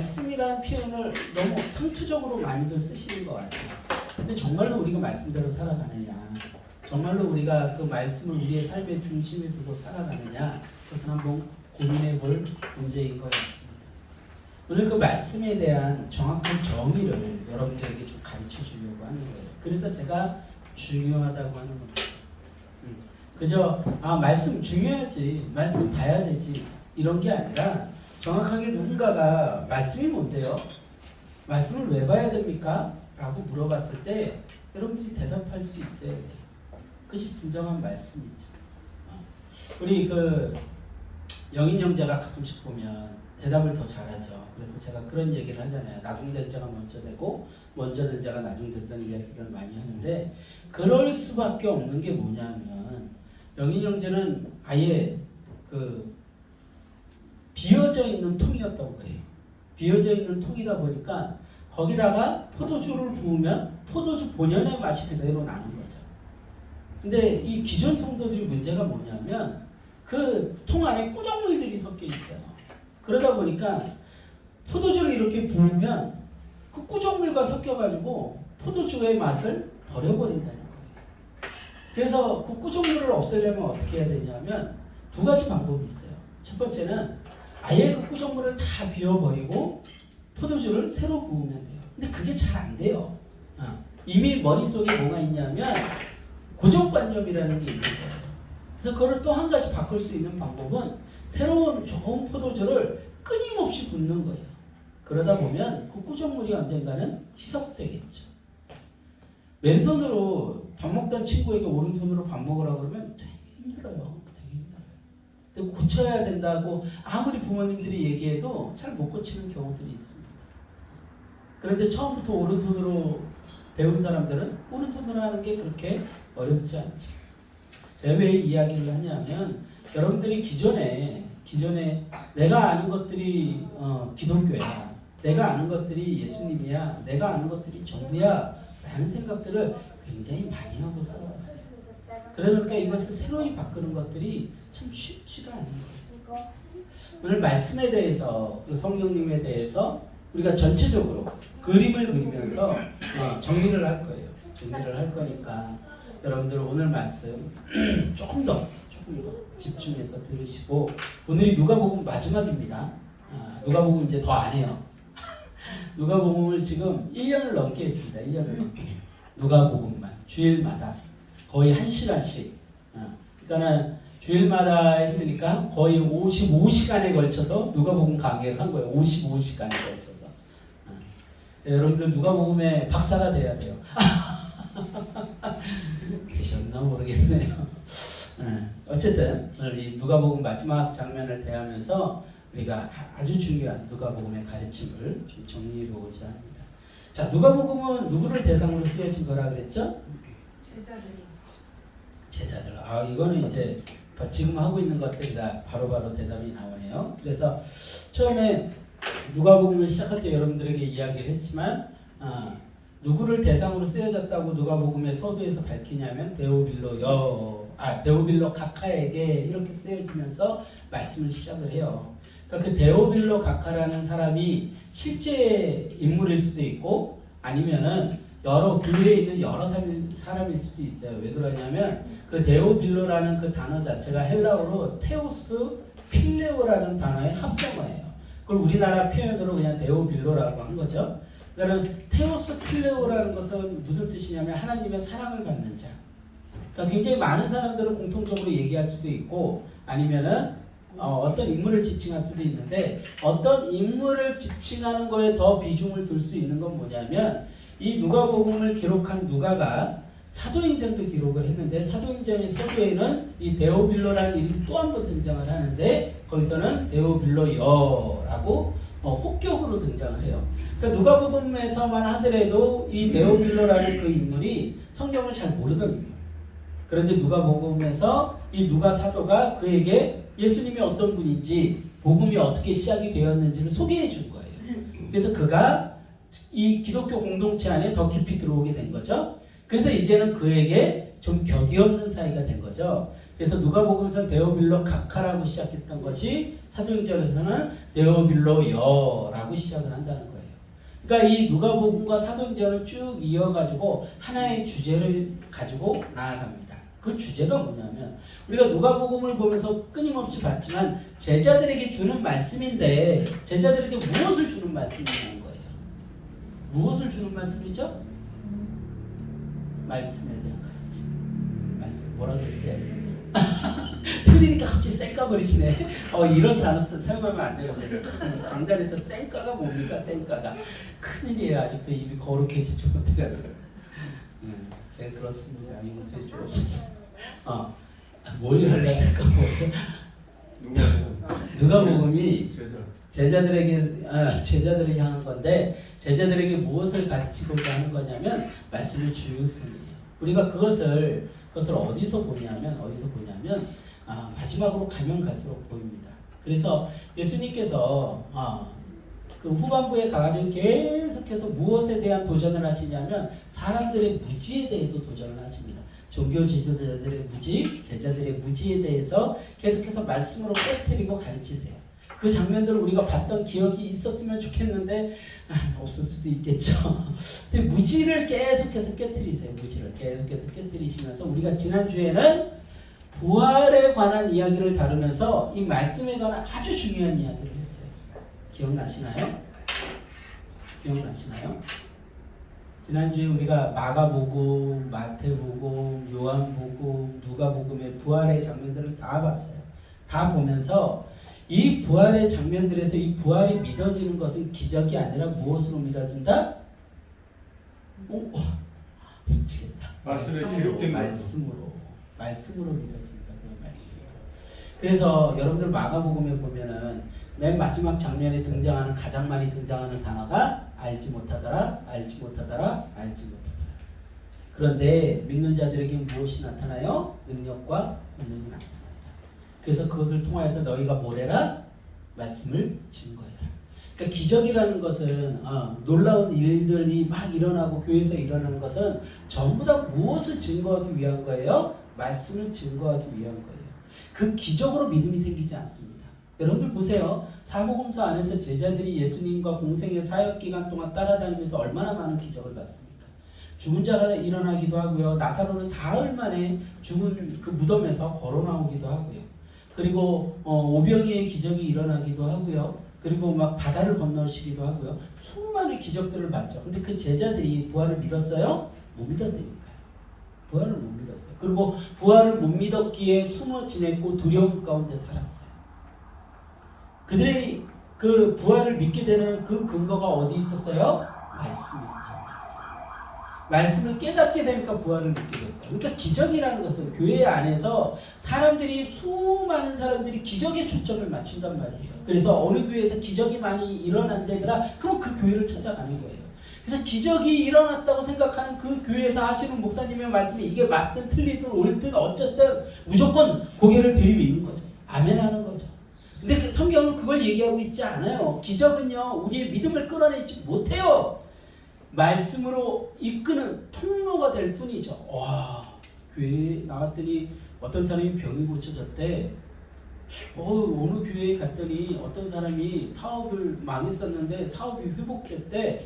말씀이라는 표현을 너무 상투적으로 많이들 쓰시는 것 같아요. 근데 정말로 우리가 말씀대로 살아가느냐, 정말로 우리가 그 말씀을 우리의 삶의 중심에 두고 살아가느냐, 그것은 한번 고민해 볼 문제인 것 같습니다. 오늘 그 말씀에 대한 정확한 정의를 여러분들에게 좀 가르쳐 주려고 하는 거예요. 그래서 제가 중요하다고 하는 겁니다. 그저 말씀 중요하지, 말씀 봐야 되지, 이런 게 아니라 정확하게 누군가가 말씀이 뭔데요? 말씀을 왜 봐야 됩니까? 라고 물어봤을 때 여러분들이 대답할 수 있어야 돼요. 그것이 진정한 말씀이죠. 우리 그 영인 형제가 가끔씩 보면 대답을 더 잘하죠. 그래서 제가 그런 얘기를 하잖아요. 나중된 자가 먼저 되고 먼저 된 자가 나중 됐다는 이야기를 많이 하는데, 그럴 수밖에 없는 게 뭐냐면 영인 형제는 아예 그 비어져 있는 통이었던 거예요. 비어져 있는 통이다 보니까 거기다가 포도주를 부으면 포도주 본연의 맛이 그대로 나는 거죠. 근데 이 기존 성도들이 문제가 뭐냐면 그 통 안에 꾸정물들이 섞여 있어요. 그러다 보니까 포도주를 이렇게 부으면 그 꾸정물과 섞여가지고 포도주의 맛을 버려버린다는 거예요. 그래서 그 꾸정물을 없애려면 어떻게 해야 되냐면 두 가지 방법이 있어요. 첫 번째는 아예 그 꾸정물을 다 비워버리고 포도주를 새로 부으면 돼요. 근데 그게 잘 안 돼요. 이미 머릿속에 뭐가 있냐면 고정관념이라는 게 있는 거예요. 그래서 그걸 또 한 가지 바꿀 수 있는 방법은 새로운 좋은 포도주를 끊임없이 붓는 거예요. 그러다 보면 그 꾸정물이 언젠가는 희석되겠죠. 왼손으로 밥 먹던 친구에게 오른손으로 밥 먹으라고 그러면 되게 힘들어요. 근데 고쳐야 된다고 아무리 부모님들이 얘기해도 잘 못 고치는 경우들이 있습니다. 그런데 처음부터 오른손으로 배운 사람들은 오른손으로 하는 게 그렇게 어렵지 않죠. 제가 왜 이야기를 하냐면 여러분들이 기존에 내가 아는 것들이 기독교야, 내가 아는 것들이 예수님이야, 내가 아는 것들이 전부야 라는 생각들을 굉장히 많이 하고 살아왔어요. 그러니까 이것을 새로이 바꾸는 것들이 참 쉽지가 않은 거예요. 오늘 말씀에 대해서, 그리고 성령님에 대해서 우리가 전체적으로 그림을 그리면서 정리를 할 거예요. 정리를 할 거니까 여러분들 오늘 말씀 조금 더 집중해서 들으시고, 오늘이 누가복음 마지막입니다. 누가복음 이제 더 안 해요. 누가복음을 지금 1년을 넘게 했습니다. 1년을 넘게. 누가복음만 주일마다 거의 1시간씩. 그러니까는 주일마다 했으니까 거의 55시간에 걸쳐서 누가복음 강의를 한 거예요. 55시간에 걸쳐서. 여러분들 누가복음의 박사가 돼야 돼요. 계셨나 모르겠네요. 어쨌든 오늘 이 누가복음 마지막 장면을 대하면서 우리가 아주 중요한 누가복음의 가르침을 좀 정리해보고자 합니다. 자, 누가복음은 누구를 대상으로 쓰여진 거라 그랬죠? 제자들. 이거는 이제 지금 하고 있는 것들이 다 바로바로 대답이 나오네요. 그래서 처음에 누가복음을 시작할 때 여러분들에게 이야기를 했지만 누구를 대상으로 쓰여졌다고 누가복음의 서두에서 밝히냐면 데오빌로 가카에게 이렇게 쓰여지면서 말씀을 시작을 해요. 그러니까 그 데오빌로 가카라는 사람이 실제 인물일 수도 있고 아니면은 여러 교회에 있는 여러 사람일 수도 있어요. 왜 그러냐면 그 데오빌로라는 그 단어 자체가 헬라어로 테오스 필레오라는 단어의 합성어예요. 그걸 우리나라 표현으로 그냥 데오빌로라고 한 거죠. 그러니까 테오스 필레오라는 것은 무슨 뜻이냐면 하나님의 사랑을 받는 자. 그러니까 굉장히 많은 사람들은 공통적으로 얘기할 수도 있고 아니면은 어떤 인물을 지칭할 수도 있는데, 어떤 인물을 지칭하는 거에 더 비중을 둘 수 있는 건 뭐냐면 이 누가복음을 기록한 누가가 사도행전도 기록을 했는데 사도행전의 서두에는 이 데오빌로라는 이름이 또 한 번 등장을 하는데 거기서는 데오빌로여라고 혹격으로 등장을 해요. 그러니까 누가복음에서만 하더라도 이 데오빌로라는 그 인물이 성경을 잘 모르던 인물. 그런데 누가복음에서 이 누가 사도가 그에게 예수님이 어떤 분인지, 복음이 어떻게 시작이 되었는지를 소개해 준 거예요. 그래서 그가 이 기독교 공동체 안에 더 깊이 들어오게 된 거죠. 그래서 이제는 그에게 좀 격이 없는 사이가 된 거죠. 그래서 누가복음에서 데오빌로 각하라고 시작했던 것이 사도행전에서는 데오빌로여라고 시작을 한다는 거예요. 그러니까 이 누가복음과 사도행전을 쭉 이어가지고 하나의 주제를 가지고 나아갑니다. 그 주제가 뭐냐면 우리가 누가복음을 보면서 끊임없이 봤지만 제자들에게 주는 말씀인데 제자들에게 무엇을 주는 말씀이냐는 거예요. 무엇을 주는 말씀이죠? 말씀에 대한 가르침. 말씀 뭐라 그랬어요? 틀리니까 갑자기 쌩까 버리시네. 이런 단어 사용하면 안 되거든요. 강단에서 쌩까가 뭡니까? 쌩까가 큰일이에요. 아직도 입이 거룩해지지 못해가지고. 제가 그렇습니다. 아니면 저희 줄 없었어. 뭘 하려니까 뭐죠? 누가복음이 제자들에게 향한 건데 제자들에게 무엇을 가르치고자 하는 거냐면 말씀의 주요성이에요. 우리가 그것을 어디서 보냐면 마지막으로 가면 갈수록 보입니다. 그래서 예수님께서 그 후반부에 가가지고 계속해서 무엇에 대한 도전을 하시냐면 사람들의 무지에 대해서 도전을 하십니다. 종교 지도자들의 무지, 제자들의 무지에 대해서 계속해서 말씀으로 깨뜨리고 가르치세요. 그 장면들을 우리가 봤던 기억이 있었으면 좋겠는데 없을 수도 있겠죠. 근데 무지를 계속해서 깨뜨리세요. 무지를 계속해서 깨뜨리시면서 우리가 지난주에는 부활에 관한 이야기를 다루면서 이 말씀에 관한 아주 중요한 이야기를 했어요. 기억나시나요? 지난주에 우리가 마가복음, 마태복음, 요한복음, 누가복음의 부활의 장면들을 다 봤어요. 다 보면서 이 부활의 장면들에서 이 부활이 믿어지는 것은 기적이 아니라 무엇으로 믿어진다? 미치겠다. 말씀으로 믿어진다고요. 말씀. 그래서 여러분들 마가복음에 보면은 맨 마지막 장면에 등장하는 가장 많이 등장하는 단어가 알지 못하더라. 그런데 믿는 자들에게 무엇이 나타나요? 능력과 권능이 나타납니다. 그래서 그것을 통하여서 너희가 뭐래라? 말씀을 증거해라. 그러니까 기적이라는 것은 놀라운 일들이 막 일어나고 교회에서 일어나는 것은 전부 다 무엇을 증거하기 위한 거예요? 말씀을 증거하기 위한 거예요. 그 기적으로 믿음이 생기지 않습니다. 여러분들 보세요. 사복음서 안에서 제자들이 예수님과 공생의 사역 기간 동안 따라다니면서 얼마나 많은 기적을 봤습니까? 죽은 자가 일어나기도 하고요. 나사로는 사흘 만에 죽은 그 무덤에서 걸어 나오기도 하고요. 그리고 오병이의 기적이 일어나기도 하고요. 그리고 막 바다를 건너시기도 하고요. 수많은 기적들을 봤죠. 근데 그 제자들이 부활을 믿었어요? 못 믿었다니까요. 부활을 못 믿었어요. 그리고 부활을 못 믿었기에 숨어 지냈고 두려움 가운데 살았어요. 그들이 그 부활을 믿게 되는 그 근거가 어디 있었어요? 말씀이었죠. 말씀을 깨닫게 되니까 부활을 믿게 됐어요. 그러니까 기적이라는 것은 교회 안에서 수많은 사람들이 기적에 초점을 맞춘단 말이에요. 그래서 어느 교회에서 기적이 많이 일어난 데더라, 그럼 그 교회를 찾아가는 거예요. 그래서 기적이 일어났다고 생각하는 그 교회에서 하시는 목사님의 말씀이 이게 맞든 틀리든 옳든 어쨌든 무조건 고개를 들이미는 거죠. 아멘하는 거죠. 근데 성경은 그걸 얘기하고 있지 않아요. 기적은요, 우리의 믿음을 끌어내지 못해요. 말씀으로 이끄는 통로가 될 뿐이죠. 와, 교회에 나갔더니 어떤 사람이 병이 고쳐졌대. 어느 교회에 갔더니 어떤 사람이 사업을 망했었는데 사업이 회복됐대.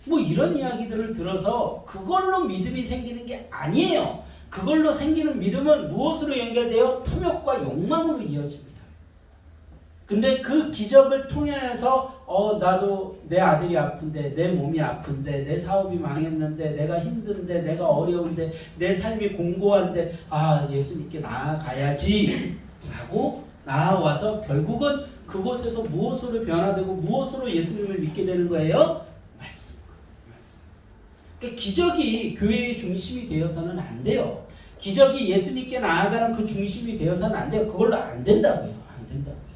뭐 이런 이야기들을 들어서 그걸로 믿음이 생기는 게 아니에요. 그걸로 생기는 믿음은 무엇으로 연결돼요? 탐욕과 욕망으로 이어집니다. 근데 그 기적을 통해서 나도 내 아들이 아픈데, 내 몸이 아픈데, 내 사업이 망했는데, 내가 힘든데, 내가 어려운데, 내 삶이 공고한데, 예수님께 나아가야지 라고 나아와서 결국은 그곳에서 무엇으로 변화되고 무엇으로 예수님을 믿게 되는 거예요? 말씀으로. 그러니까 기적이 교회의 중심이 되어서는 안 돼요. 기적이 예수님께 나아가는 그 중심이 되어서는 안 돼요. 그걸로 안 된다고요. 안 된다고요.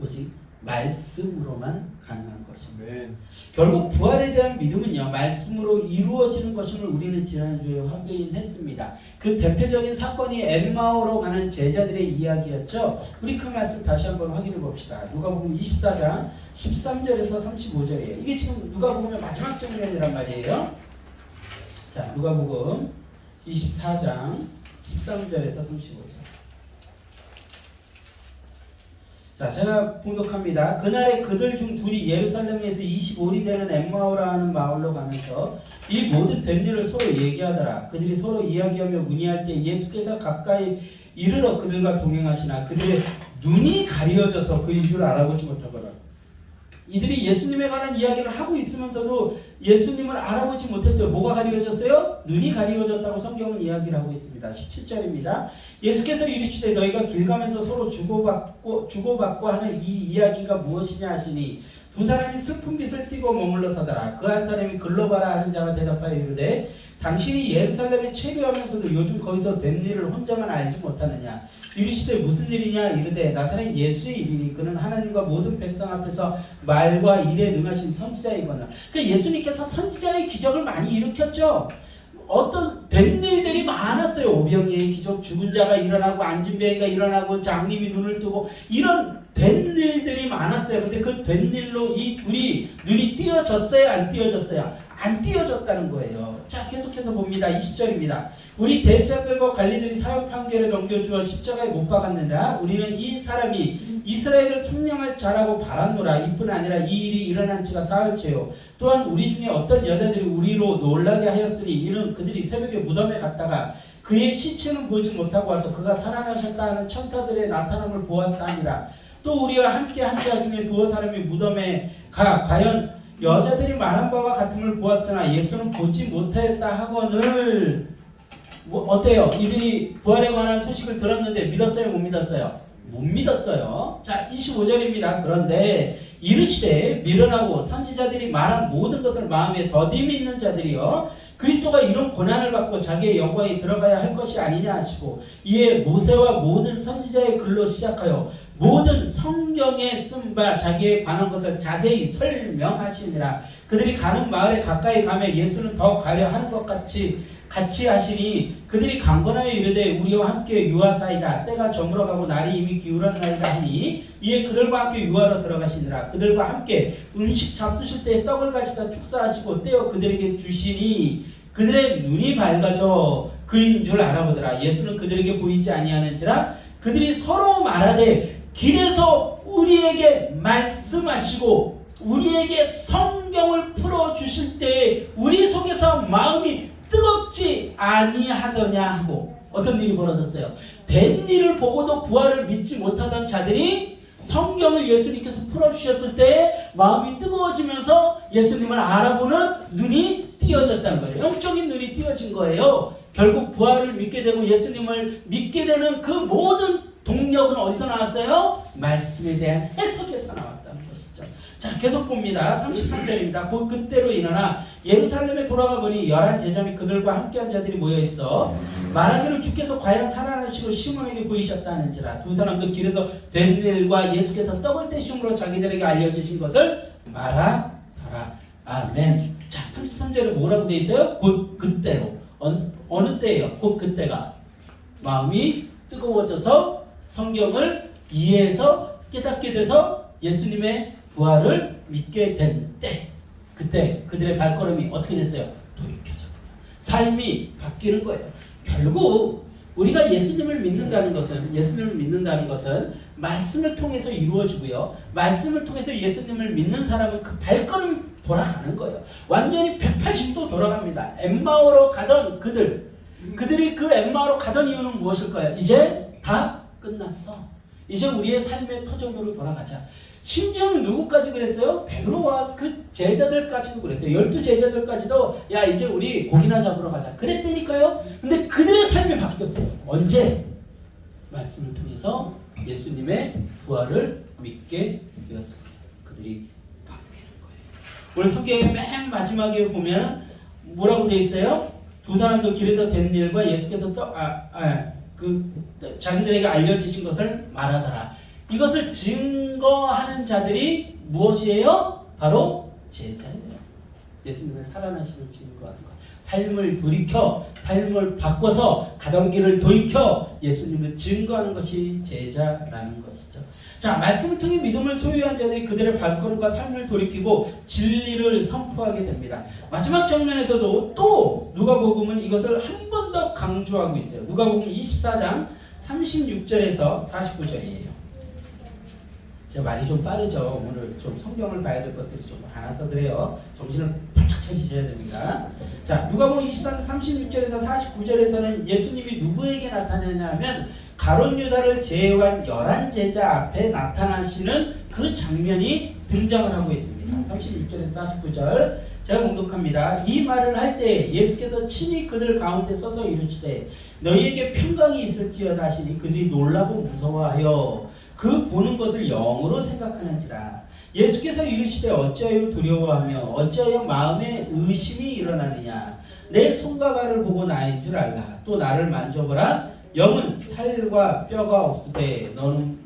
오직 말씀으로만 가능한 것입니다. 네. 결국 부활에 대한 믿음은요, 말씀으로 이루어지는 것임을 우리는 지난주에 확인했습니다. 그 대표적인 사건이 엘마오로 가는 제자들의 이야기였죠. 우리 그 말씀 다시 한번 확인해 봅시다. 누가복음 24장 13절에서 35절이에요. 이게 지금 누가복음의 마지막 장면이란 말이에요. 자, 누가복음 24장 13절에서 35절. 자, 제가 봉독합니다. 그날에 그들 중 둘이 예루살렘에서 25리 되는 엠마오라 하는 마을로 가면서 이 모든 된 일을 서로 얘기하더라. 그들이 서로 이야기하며 문의할 때 예수께서 가까이 이르러 그들과 동행하시나 그들의 눈이 가려져서 그인 줄 알아보지 못하더라. 이들이 예수님에 관한 이야기를 하고 있으면서도 예수님을 알아보지 못했어요. 뭐가 가리워졌어요? 눈이 가리워졌다고 성경은 이야기를 하고 있습니다. 17절입니다. 예수께서 이르시되 너희가 길 가면서 서로 주고받고 하는 이 이야기가 무엇이냐 하시니 두 사람이 슬픈 빛을 띠고 머물러 서더라. 그 한 사람이 글러봐라 하는 자가 대답하여 이르되 당신이 예루살렘에 체류하면서도 요즘 거기서 된 일을 혼자만 알지 못하느냐. 이르시되 무슨 일이냐. 이르되 나사렛 예수의 일이니 그는 하나님과 모든 백성 앞에서 말과 일에 능하신 선지자이거늘. 그러니까 예수님께서 선지자의 기적을 많이 일으켰죠. 어떤 된 일들이 많았어요. 오병이의 기적, 죽은 자가 일어나고 앉은 뱅이가 일어나고 장님이 눈을 뜨고 이런 된 일들이 많았어요. 근데 그 된 일로 이 둘이 눈이 띄어졌어요? 안 띄어졌어요? 안 띄어졌다는 거예요. 자, 계속해서 봅니다. 20절입니다. 우리 대제사장들과 관리들이 사형 판결을 넘겨주어 십자가에 못 박았느냐. 우리는 이 사람이 이스라엘을 속량할 자라고 바랐노라. 이뿐 아니라 이 일이 일어난 지가 사흘째요. 또한 우리 중에 어떤 여자들이 우리로 놀라게 하였으니 이는 그들이 새벽에 무덤에 갔다가 그의 시체는 보지 못하고 와서 그가 살아나셨다 하는 천사들의 나타남을 보았다 하니라. 또 우리와 함께 한 자 중에 두어 사람이 무덤에 가 과연 여자들이 말한 바와 같음을 보았으나 예수는 보지 못하였다 하거늘. 어때요? 이들이 부활에 관한 소식을 들었는데 믿었어요? 못 믿었어요? 못 믿었어요. 자, 25절입니다. 그런데 이르시되 미련하고 선지자들이 말한 모든 것을 마음에 더디 믿는 자들이여 그리스도가 이런 고난을 받고 자기의 영광에 들어가야 할 것이 아니냐 하시고 이에 모세와 모든 선지자의 글로 시작하여 모든 성경에 쓴 바 자기에 관한 것을 자세히 설명하시니라. 그들이 가는 마을에 가까이 가며 예수는 더 가려 하는 것 같이 하시니 그들이 강건하여 이르되 우리와 함께 유하사이다. 때가 저물어가고 날이 이미 기울었나이다 하니 이에 그들과 함께 유하로 들어가시니라. 그들과 함께 음식 잡수실 때 떡을 가시다 축사하시고 떼어 그들에게 주시니 그들의 눈이 밝아져 그인 줄 알아보더라. 예수는 그들에게 보이지 아니하는지라. 그들이 서로 말하되 길에서 우리에게 말씀하시고 우리에게 성경을 풀어주실 때 우리 속에서 마음이 뜨겁지 아니하더냐 하고 어떤 일이 벌어졌어요? 된 일을 보고도 부활을 믿지 못하던 자들이 성경을 예수님께서 풀어주셨을 때 마음이 뜨거워지면서 예수님을 알아보는 눈이 띄어졌다는 거예요. 영적인 눈이 띄어진 거예요. 결국 부활을 믿게 되고 예수님을 믿게 되는 그 모든 동력은 어디서 나왔어요? 말씀에 대한 해석에서 나왔다는 것이죠. 자, 계속 봅니다. 33절입니다. 곧 그때로 일어나 예루살렘에 돌아가 보니 11 제자 및 그들과 함께한 자들이 모여있어 말하기를 주께서 과연 살아나시고 시몬에게 보이셨다 하는지라. 두 사람도 길에서 된 일과 예수께서 떡을 떼심으로 자기들에게 알려주신 것을 말하더라. 아멘. 자, 33절에 뭐라고 되어 있어요? 곧 그때로. 어느 때예요? 곧 그때가. 마음이 뜨거워져서 성경을 이해해서 깨닫게 돼서 예수님의 부활을 믿게 된 때. 그때 그들의 발걸음이 어떻게 됐어요? 돌이켜졌어요. 삶이 바뀌는 거예요. 결국 우리가 예수님을 믿는다는 것은 말씀을 통해서 이루어지고요. 말씀을 통해서 예수님을 믿는 사람은 그 발걸음이 돌아가는 거예요. 완전히 180도 돌아갑니다. 엠마오로 가던 그들이 그 엠마오로 가던 이유는 무엇일까요? 이제 다 끝났어. 이제 우리의 삶의 터전으로 돌아가자. 심지어는 누구까지 그랬어요? 베드로와 그 제자들까지도 그랬어요. 12제자들까지도 야 이제 우리 고기나 잡으러 가자 그랬다니까요. 근데 그들의 삶이 바뀌었어요. 언제? 말씀을 통해서 예수님의 부활을 믿게 되었습니다. 그들이 바뀌는 거예요. 오늘 성경의 맨 마지막에 보면 뭐라고 되어 있어요? 두 사람도 길에서 된 일과 예수께서 자기들에게 알려주신 것을 말하더라. 이것을 증거하는 자들이 무엇이에요? 바로 제자예요. 예수님의 살아나심을 증거하는 것. 삶을 돌이켜, 삶을 바꿔서 가던 길을 돌이켜 예수님을 증거하는 것이 제자라는 것이죠. 자, 말씀을 통해 믿음을 소유한 자들이 그들의 발걸음과 삶을 돌이키고 진리를 선포하게 됩니다. 마지막 장면에서도 또 누가복음은 이것을 한 번 더 강조하고 있어요. 누가복음 24장 36절에서 49절이에요. 제가 말이 좀 빠르죠. 오늘 좀 성경을 봐야 될 것들이 좀 많아서 그래요. 정신을 바짝 차리셔야 됩니다. 자, 누가복음 24장 36절에서 49절에서는 예수님이 누구에게 나타나냐 하면 가룟 유다를 제외한 11제자 앞에 나타나시는 그 장면이 등장을 하고 있습니다. 36절에서 49절 제가 봉독합니다. 이 말을 할 때 예수께서 친히 그들 가운데 서서 이르시되 너희에게 평강이 있을지어다 하시니 그들이 놀라고 무서워하여 그 보는 것을 영으로 생각하는지라. 예수께서 이르시되 어찌하여 두려워하며 어찌하여 마음에 의심이 일어나느냐. 내 손과 발을 보고 나인 줄 알라. 또 나를 만져보라. 영은 살과 뼈가 없으되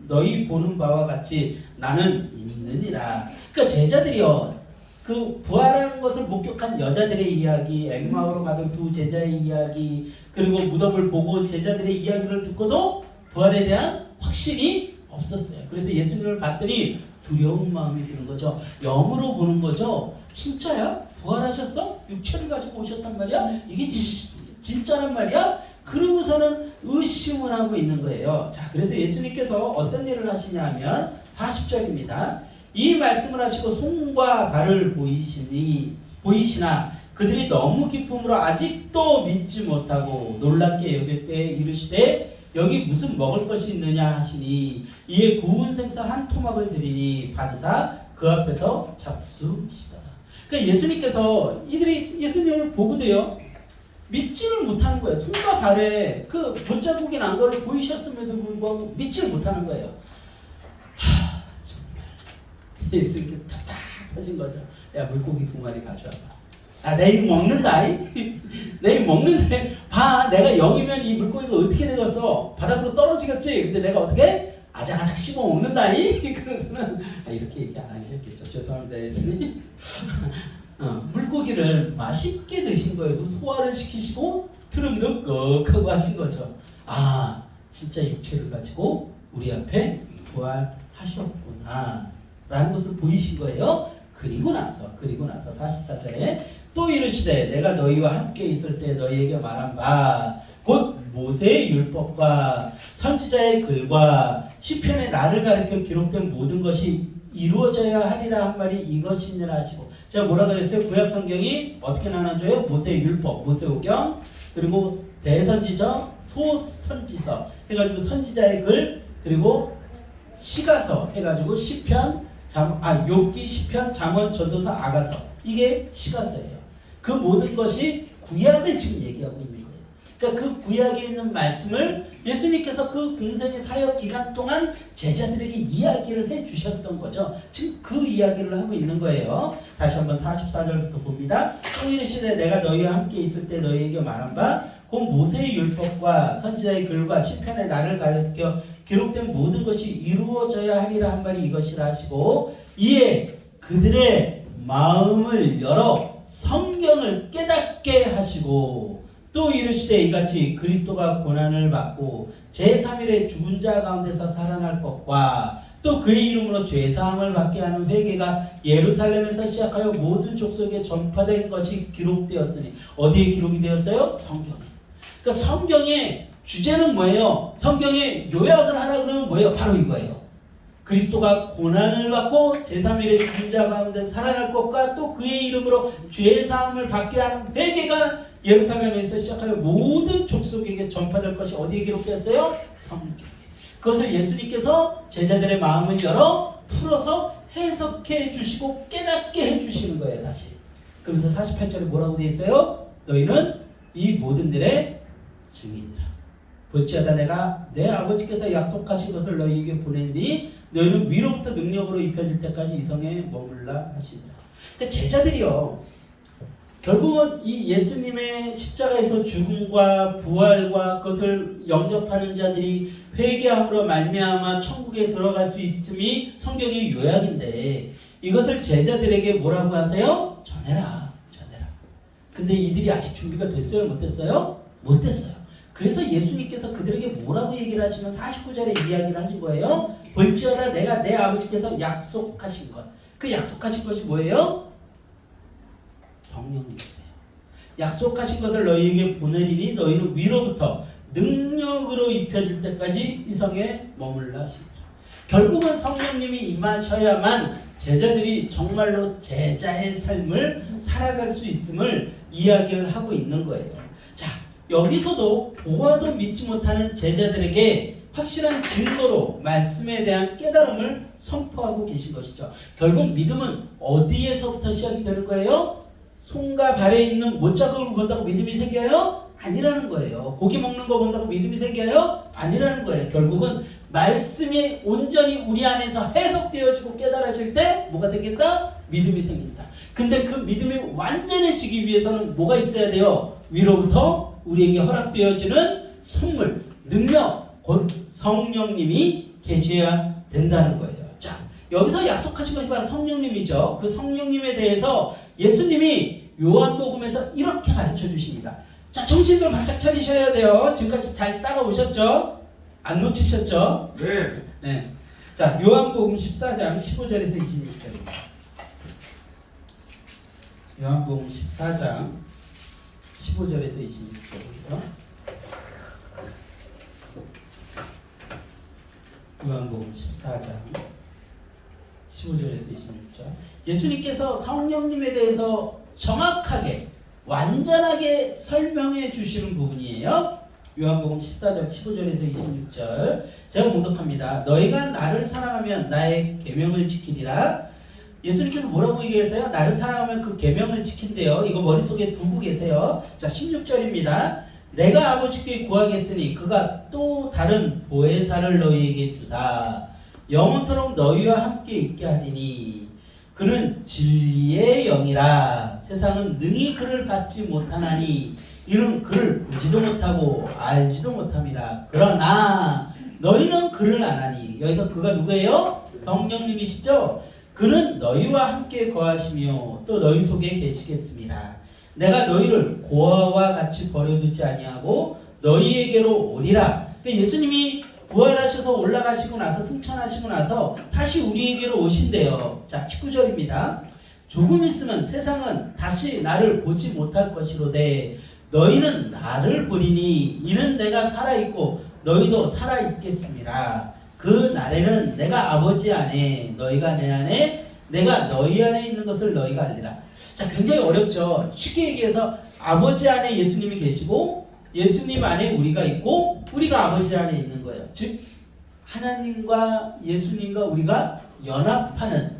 너희 보는 바와 같이 나는 있느니라. 그러니까 제자들이요, 그 부활한 것을 목격한 여자들의 이야기, 엠마오로 가던 두 제자의 이야기, 그리고 무덤을 보고 온 제자들의 이야기를 듣고도 부활에 대한 확신이 없었어요. 그래서 예수님을 봤더니 두려운 마음이 드는 거죠. 영으로 보는 거죠. 진짜야? 부활하셨어? 육체를 가지고 오셨단 말이야? 이게 진짜란 말이야? 그러고서는 의심을 하고 있는 거예요. 자, 그래서 예수님께서 어떤 일을 하시냐 하면 40절입니다. 이 말씀을 하시고 손과 발을 보이시나 그들이 너무 기쁨으로 아직도 믿지 못하고 놀랍게 여길 때 이르시되 여기 무슨 먹을 것이 있느냐 하시니 이에 구운 생선 한 토막을 드리니 받으사 그 앞에서 잡수시더라. 그러니까 예수님께서 이들이 예수님을 보고도요 믿지를 못하는 거예요. 손과 발에 그 못자국이 난 거를 보이셨음에도 불구하고 믿지를 못하는 거예요. 정말 예수님께서 답답하신 거죠. 야, 물고기 2마리 가져와봐. 아, 내 이거 먹는다. 내 이거 먹는데 봐, 내가 0이면 이 물고기가 어떻게 되겠어? 바닥으로 떨어지겠지. 근데 내가 어떻게 아작아작 씹어 먹는다. 그래서는 이렇게 얘기 안 하셨겠죠. 죄송합니다, 예수님. 물고기를 맛있게 드신 거예요. 소화를 시키시고 트름도 꺽하고 하신 거죠. 아, 진짜 육체를 가지고 우리 앞에 부활하셨구나 라는 것을 보이신 거예요. 그리고 나서 44절에 또 이르시되 내가 너희와 함께 있을 때 너희에게 말한 바 곧 모세의 율법과 선지자의 글과 시편의 나를 가리켜 기록된 모든 것이 이루어져야 하리라 한 말이 이것이니라 하시고, 제가 뭐라 그랬어요? 구약 성경이 어떻게 나눠져요? 모세의 율법, 모세오경, 그리고 대선지서, 소선지서 해가지고 선지자의 글, 그리고 시가서 해가지고 시편, 욥기, 시편, 잠언, 전도서, 아가서, 이게 시가서예요. 그 모든 것이 구약을 지금 얘기하고 있는 거예요. 그러니까 그 구약에 있는 말씀을 예수님께서 그 공생의 사역 기간 동안 제자들에게 이야기를 해주셨던 거죠. 지금 그 이야기를 하고 있는 거예요. 다시 한번 44절부터 봅니다. 또 이르시되 내가 너희와 함께 있을 때 너희에게 말한 바 곧 모세의 율법과 선지자의 글과 시편의 나를 가르쳐 기록된 모든 것이 이루어져야 하리라 한 말이 이것이라 하시고, 이에 그들의 마음을 열어 성경을 깨닫게 하시고, 또 이르시되 이같이 그리스도가 고난을 받고 제3일에 죽은 자 가운데서 살아날 것과 또 그의 이름으로 죄사함을 받게 하는 회개가 예루살렘에서 시작하여 모든 족속에 전파된 것이 기록되었으니, 어디에 기록이 되었어요? 성경에. 그러니까 성경의 주제는 뭐예요? 성경의 요약을 하라 그러면 뭐예요? 바로 이거예요. 그리스도가 고난을 받고 제3일에 죽은 자 가운데 살아날 것과 또 그의 이름으로 죄사함을 받게 하는 회개가 예루살렘에서 시작하여 모든 족속에게 전파될 것이 어디에 기록되었어요? 성경에. 그것을 예수님께서 제자들의 마음을 열어 풀어서 해석해 주시고 깨닫게 해주시는 거예요. 다시. 그러면서 48절에 뭐라고 되어 있어요? 너희는 이 모든 일의 증인이라. 볼지어다 내가 내 아버지께서 약속하신 것을 너희에게 보내니 너희는 위로부터 능력으로 입혀질 때까지 이 성에 머물라 하시니라. 그러니까 제자들이요, 결국은 이 예수님의 십자가에서 죽음과 부활과 그것을 영접하는 자들이 회개함으로 말미암아 천국에 들어갈 수 있음이 성경의 요약인데, 이것을 제자들에게 뭐라고 하세요? 전해라. 근데 이들이 아직 준비가 됐어요? 못 됐어요? 못 됐어요. 그래서 예수님께서 그들에게 뭐라고 얘기를 하시면 49절에 이야기를 하신 거예요. 볼지어다 내가 내 아버지께서 약속하신 것. 그 약속하신 것이 뭐예요? 성령님이세요. 약속하신 것을 너희에게 보내리니 너희는 위로부터 능력으로 입혀질 때까지 이 성에 머물라 하시죠. 결국은 성령님이 임하셔야만 제자들이 정말로 제자의 삶을 살아갈 수 있음을 이야기를 하고 있는 거예요. 자, 여기서도 보아도 믿지 못하는 제자들에게 확실한 증거로 말씀에 대한 깨달음을 선포하고 계신 것이죠. 결국 믿음은 어디에서부터 시작이 되는 거예요? 손과 발에 있는 못자국을 본다고 믿음이 생겨요? 아니라는 거예요. 고기 먹는 거 본다고 믿음이 생겨요? 아니라는 거예요. 결국은 말씀이 온전히 우리 안에서 해석되어지고 깨달아질 때 뭐가 생긴다? 믿음이 생긴다. 근데 그 믿음이 완전해지기 위해서는 뭐가 있어야 돼요? 위로부터 우리에게 허락되어지는 선물, 능력, 곧 성령님이 계셔야 된다는 거예요. 자, 여기서 약속하신 것이 바로 성령님이죠. 그 성령님에 대해서 예수님이 요한복음에서 이렇게 가르쳐 주십니다. 자, 정신들 바짝 차리셔야 돼요. 지금까지 잘 따라오셨죠? 안 놓치셨죠? 네. 네. 자, 요한복음 14장 15절에서 26절입니다. 요한복음 14장 15절에서 26절이요. 요한복음 14장 15절에서 26절. 예수님께서 성령님에 대해서 정확하게 완전하게 설명해 주시는 부분이에요. 요한복음 14장 15절에서 26절. 제가 봉독합니다. 너희가 나를 사랑하면 나의 계명을 지키리라. 예수님께서 뭐라고 얘기했어요? 나를 사랑하면 그 계명을 지킨대요. 이거 머릿속에 두고 계세요. 자, 16절입니다. 내가 아버지께 구하겠으니 그가 또 다른 보혜사를 너희에게 주사 영원토록 너희와 함께 있게 하리니 그는 진리의 영이라. 세상은 능히 그를 받지 못하나니 이는 그를 보지도 못하고 알지도 못합니다. 그러나 너희는 그를 아나니. 여기서 그가 누구예요? 성령님이시죠? 그는 너희와 함께 거하시며 또 너희 속에 계시겠습니다. 내가 너희를 고아와 같이 버려두지 아니하고 너희에게로 오리라. 그러니까 예수님이 부활하셔서 올라가시고 나서 승천하시고 나서 다시 우리에게로 오신대요. 자, 19절입니다. 조금 있으면 세상은 다시 나를 보지 못할 것이로되 너희는 나를 보리니 이는 내가 살아있고 너희도 살아있겠습니다. 그 날에는 내가 아버지 안에 너희가 내 안에 내가 너희 안에 있는 것을 너희가 알리라. 자, 굉장히 어렵죠. 쉽게 얘기해서 아버지 안에 예수님이 계시고 예수님 안에 우리가 있고 우리가 아버지 안에 있는 거예요. 즉 하나님과 예수님과 우리가 연합하는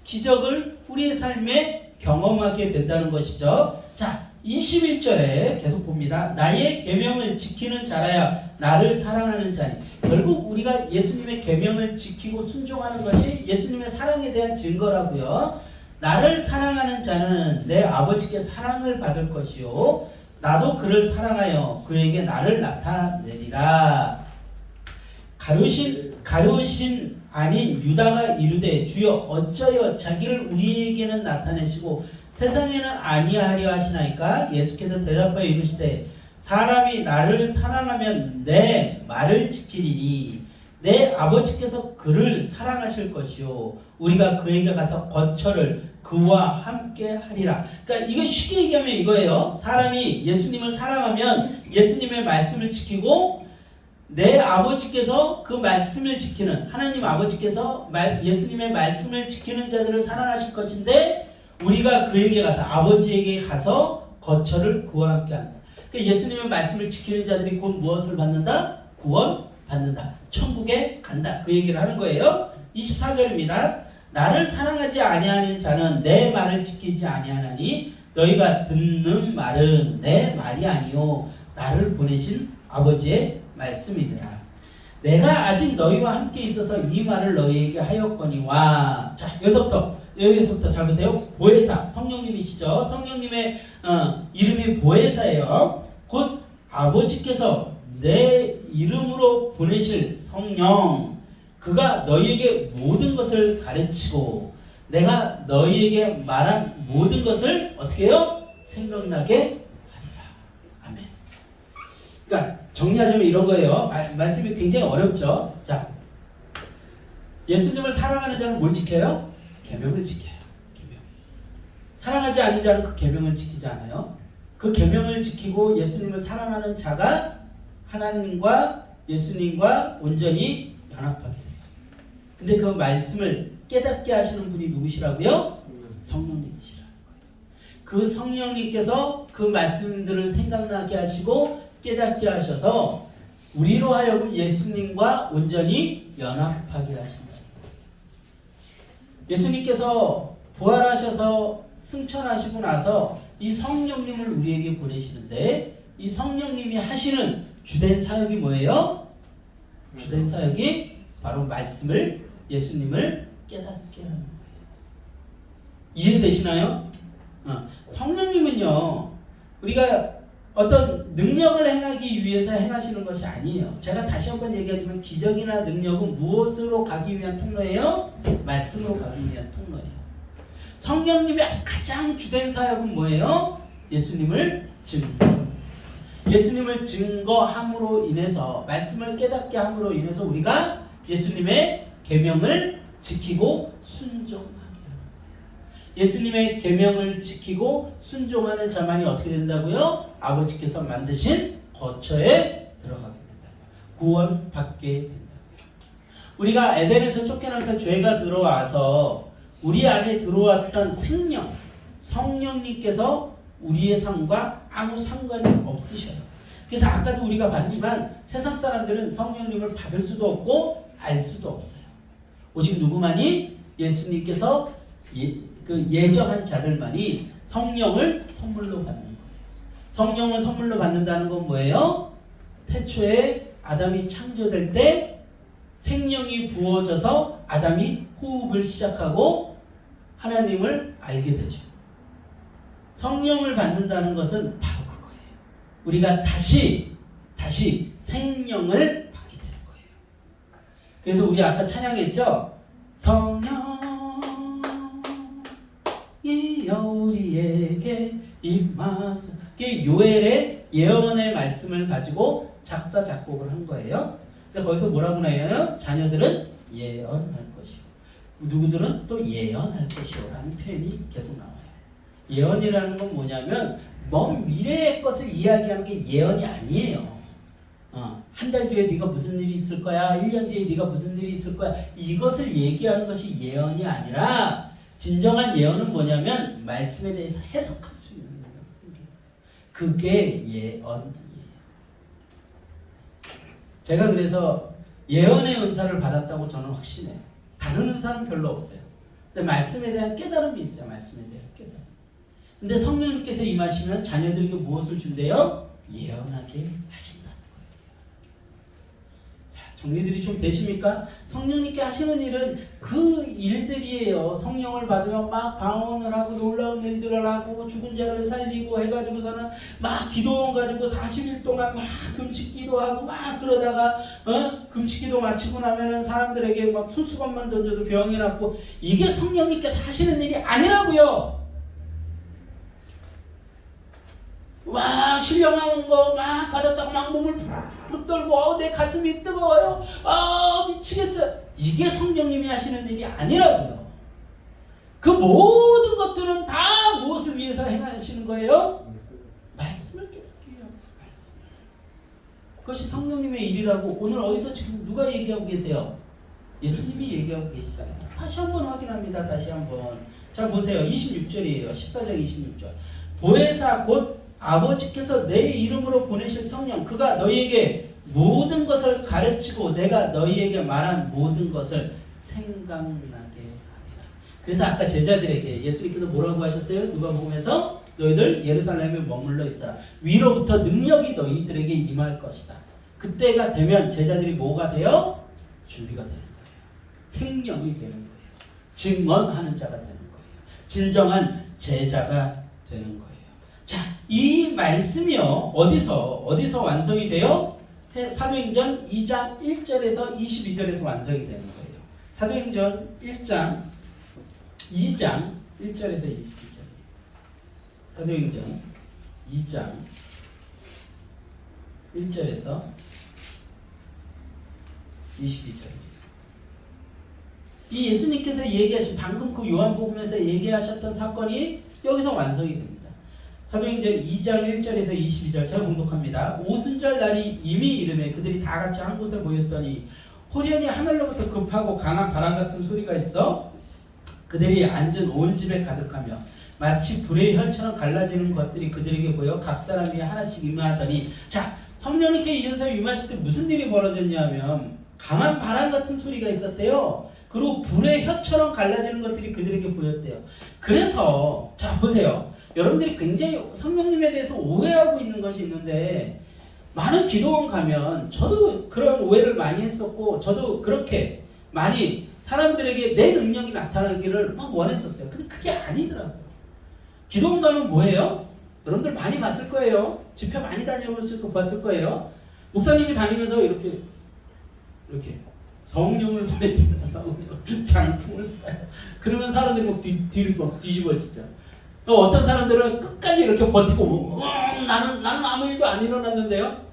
기적을 우리의 삶에 경험하게 된다는 것이죠. 자, 21절에 계속 봅니다. 나의 계명을 지키는 자라야 나를 사랑하는 자니. 결국 우리가 예수님의 계명을 지키고 순종하는 것이 예수님의 사랑에 대한 증거라고요. 나를 사랑하는 자는 내 아버지께 사랑을 받을 것이요 나도 그를 사랑하여 그에게 나를 나타내리라. 가룟신 아닌 유다가 이르되 주여 어찌하여 자기를 우리에게는 나타내시고 세상에는 아니하려 하시나이까? 예수께서 대답하여 이르시되 사람이 나를 사랑하면 내 말을 지키리니 내 아버지께서 그를 사랑하실 것이요 우리가 그에게 가서 거처를 그와 함께 하리라. 그러니까 이거 쉽게 얘기하면 이거예요. 사람이 예수님을 사랑하면 예수님의 말씀을 지키고 내 아버지께서 그 말씀을 지키는 하나님 아버지께서 예수님의 말씀을 지키는 자들을 사랑하실 것인데 우리가 그에게 가서 아버지에게 가서 거처를 그와 함께 한다. 그러니까 예수님의 말씀을 지키는 자들이 곧 무엇을 받는다? 구원 받는다. 천국에 간다. 그 얘기를 하는 거예요. 24절입니다. 나를 사랑하지 아니하는 자는 내 말을 지키지 아니하나니 너희가 듣는 말은 내 말이 아니요 나를 보내신 아버지의 말씀이니라. 내가 아직 너희와 함께 있어서 이 말을 너희에게 하였거니와. 자, 여기서부터 잘 보세요. 보혜사, 성령님이시죠. 성령님의 이름이 보혜사예요. 곧 아버지께서 내 이름으로 보내실 성령, 그가 너희에게 모든 것을 가르치고 내가 너희에게 말한 모든 것을 어떻게 해요? 생각나게 하리라. 아멘. 그러니까 정리하자면 이런 거예요. 말씀이 굉장히 어렵죠. 자, 예수님을 사랑하는 자는 뭘 지켜요? 계명을 지켜요. 계명. 사랑하지 않는 자는 그 계명을 지키지 않아요. 그 계명을 지키고 예수님을 사랑하는 자가 하나님과 예수님과 온전히 연합하게 돼요. 근데 그 말씀을 깨닫게 하시는 분이 누구시라고요? 성령님이시라는 거예요. 그 성령님께서 그 말씀들을 생각나게 하시고 깨닫게 하셔서 우리로 하여금 예수님과 온전히 연합하게 하신다. 예수님께서 부활하셔서 승천하시고 나서 이 성령님을 우리에게 보내시는데 이 성령님이 하시는 주된 사역이 뭐예요? 주된 사역이 바로 말씀을 예수님을 깨닫게 하는 거예요. 이해되시나요? 성령님은요 우리가 어떤 능력을 행하기 위해서 행하시는 것이 아니에요. 제가 다시 한번 얘기하지만 기적이나 능력은 무엇으로 가기 위한 통로예요? 말씀으로 가기 위한 통로예요. 성령님의 가장 주된 사역은 뭐예요? 예수님을 예수님을 증거함으로 인해서 말씀을 깨닫게 함으로 인해서 우리가 예수님의 계명을 지키고 순종하게 하는 거예요. 예수님의 계명을 지키고 순종하는 자만이 어떻게 된다고요? 아버지께서 만드신 거처에 들어가게 된다고요. 구원받게 된다고요. 우리가 에덴에서 쫓겨나서 죄가 들어와서 우리 안에 들어왔던 생명, 성령님께서 우리의 삶과 아무 상관이 없으셔요. 그래서 아까도 우리가 봤지만 세상 사람들은 성령님을 받을 수도 없고 알 수도 없어요. 오직 누구만이 예수님께서 예정한 자들만이 성령을 선물로 받는 거예요. 성령을 선물로 받는다는 건 뭐예요? 태초에 아담이 창조될 때 생명이 부어져서 아담이 호흡을 시작하고 하나님을 알게 되죠. 성령을 받는다는 것은 바로 그거예요. 우리가 다시 생명을 받게 되는 거예요. 그래서 우리 아까 찬양했죠? 성령이여 우리에게 임하소서. 그게 요엘의 예언의 말씀을 가지고 작사 작곡을 한 거예요. 근데 거기서 뭐라고 나와요? 자녀들은 예언할 것이고 누구들은 또 예언할 것이요 라는 표현이 계속 나와요. 예언이라는 건 뭐냐면 먼 미래의 것을 이야기하는 게 예언이 아니에요. 한 달 뒤에 네가 무슨 일이 있을 거야, 1년 뒤에 네가 무슨 일이 있을 거야, 이것을 얘기하는 것이 예언이 아니라 진정한 예언은 뭐냐면 말씀에 대해서 해석할 수 있는 능력이 생겨요. 그게 예언이에요. 제가 그래서 예언의 은사를 받았다고 저는 확신해요. 다른 은사는 별로 없어요. 근데 말씀에 대한 깨달음이 있어요. 말씀에 대한 깨달음. 근데 성령님께서 임하시면 자녀들에게 무엇을 준대요? 예언하게 하신다는 거예요. 자, 정리들이 좀 되십니까? 성령님께 하시는 일은 그 일들이에요. 성령을 받으면 막 방언을 하고 놀라운 일들을 하고 죽은 자를 살리고 해가지고서는 막 기도원 가지고 40일 동안 막 금식기도 하고 막 그러다가 금식기도 마치고 나면은 사람들에게 막 손수건만 던져도 병이 낫고 이게 성령님께서 하시는 일이 아니라고요. 막 신령한 거 막 받았다고 막 몸을 푹 떨고 내 가슴이 뜨거워요. 미치겠어요. 이게 성령님이 하시는 일이 아니라고요. 그 모든 것들은 다 무엇을 위해서 행하시는 거예요? 말씀을 깨닫기 위한 말씀을. 그것이 성령님의 일이라고 오늘 어디서 지금 누가 얘기하고 계세요? 예수님이 얘기하고 계시잖아요. 다시 한번 확인합니다. 다시 한번. 자 보세요. 26절이에요. 14장 26절. 보혜사 곧 아버지께서 내 이름으로 보내실 성령 그가 너희에게 모든 것을 가르치고 내가 너희에게 말한 모든 것을 생각나게 하리라. 그래서 아까 제자들에게 예수님께서 뭐라고 하셨어요? 누가복음에서 너희들 예루살렘에 머물러 있어라. 위로부터 능력이 너희들에게 임할 것이다. 그때가 되면 제자들이 뭐가 돼요? 준비가 되는 거예요. 생명이 되는 거예요. 증언하는 자가 되는 거예요. 진정한 제자가 되는 거예요. 자, 이 말씀이요 어디서 완성이 돼요? 사도행전 2장 1절에서 22절에서 완성이 되는 거예요. 사도행전 1장 2장 1절에서 22절. 사도행전 2장 1절에서 22절. 이 예수님께서 얘기하신 방금 그 요한복음에서 얘기하셨던 사건이 여기서 완성이 됩니다. 사도행전 2장 1절에서 22절 제가 공독합니다. 오순절 날이 이미 이르매 그들이 다 같이 한 곳에 모였더니 호련히 하늘로부터 급하고 강한 바람 같은 소리가 있어 그들이 앉은 온 집에 가득하며 마치 불의 혈처럼 갈라지는 것들이 그들에게 보여 각 사람이 하나씩 임하더니 자 성령님께 이전서 임하실 때 무슨 일이 벌어졌냐면 강한 바람 같은 소리가 있었대요. 그리고 불의 혀처럼 갈라지는 것들이 그들에게 보였대요. 그래서 자 보세요. 여러분들이 굉장히 성령님에 대해서 오해하고 있는 것이 있는데 많은 기도원 가면 저도 그런 오해를 많이 했었고 저도 그렇게 많이 사람들에게 내 능력이 나타나기를 막 원했었어요. 근데 그게 아니더라고요. 기도원 가면 뭐예요? 여러분들 많이 봤을 거예요. 집회 많이 다녀봤을 거예요. 목사님이 다니면서 이렇게 성령을 보냅니다. 장풍을 쏴요. 그러면 사람들이 막 뒤를 막 뒤집어지죠. 어떤 사람들은 끝까지 이렇게 버티고 나는 아무 일도 안 일어났는데요.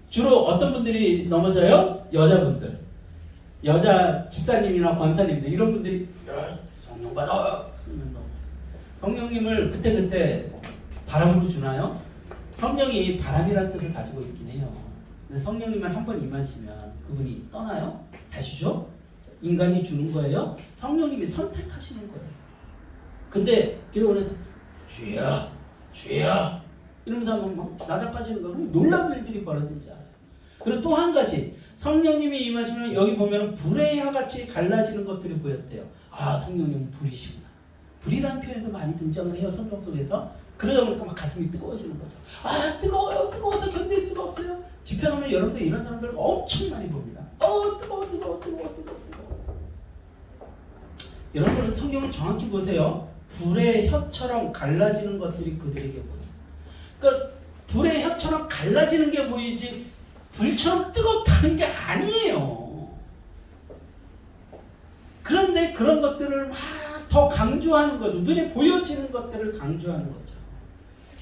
주로 어떤 분들이 넘어져요? 여자분들. 여자 집사님이나 권사님들 이런 분들이 성령 받아. 성령님을 그때 바람으로 주나요? 성령이 바람이라는 뜻을 가지고 있긴 해요. 근데 성령님만 한 번 임하시면 그분이 떠나요? 다시 줘? 인간이 주는 거예요? 성령님이 선택하시는 거예요. 근데 기도원에서 주야 이러면서 막 나자빠지는 거 그럼 놀라운 일들이 벌어지지 않아요. 그리고 또 한 가지 성령님이 임하시면 여기 보면 불의 혀같이 갈라지는 것들이 보였대요. 아 성령님은 불이시구나. 불이라는 표현도 많이 등장을 해요. 성경 속에서. 그러다 보니까 막 가슴이 뜨거워지는 거죠. 아 뜨거워요. 뜨거워서 견딜 수가 없어요. 집회 가면 여러분들 이런 사람들 엄청 많이 봅니다. 뜨거워. 여러분은 성경을 정확히 보세요. 불의 혀처럼 갈라지는 것들이 그들에게 보여요. 그러니까 불의 혀처럼 갈라지는 게 보이지 불처럼 뜨겁다는 게 아니에요. 그런데 그런 것들을 막 더 강조하는 거죠. 눈에 보여지는 것들을 강조하는 거죠.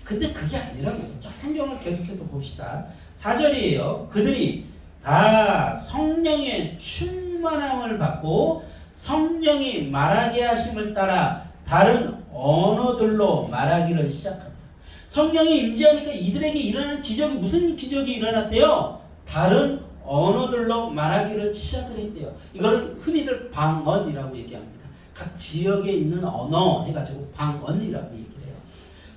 근데 그게 아니라고요. 자, 성경을 계속해서 봅시다. 4절이에요. 그들이 다 성령의 충만함을 받고 성령이 말하게 하심을 따라 다른 언어들로 말하기를 시작합니다. 성령이 임재하니까 이들에게 일어나는 기적이 무슨 기적이 일어났대요? 다른 언어들로 말하기를 시작을 했대요. 이거를 흔히들 방언이라고 얘기합니다. 각 지역에 있는 언어 해가지고 방언이라고 얘기를 해요.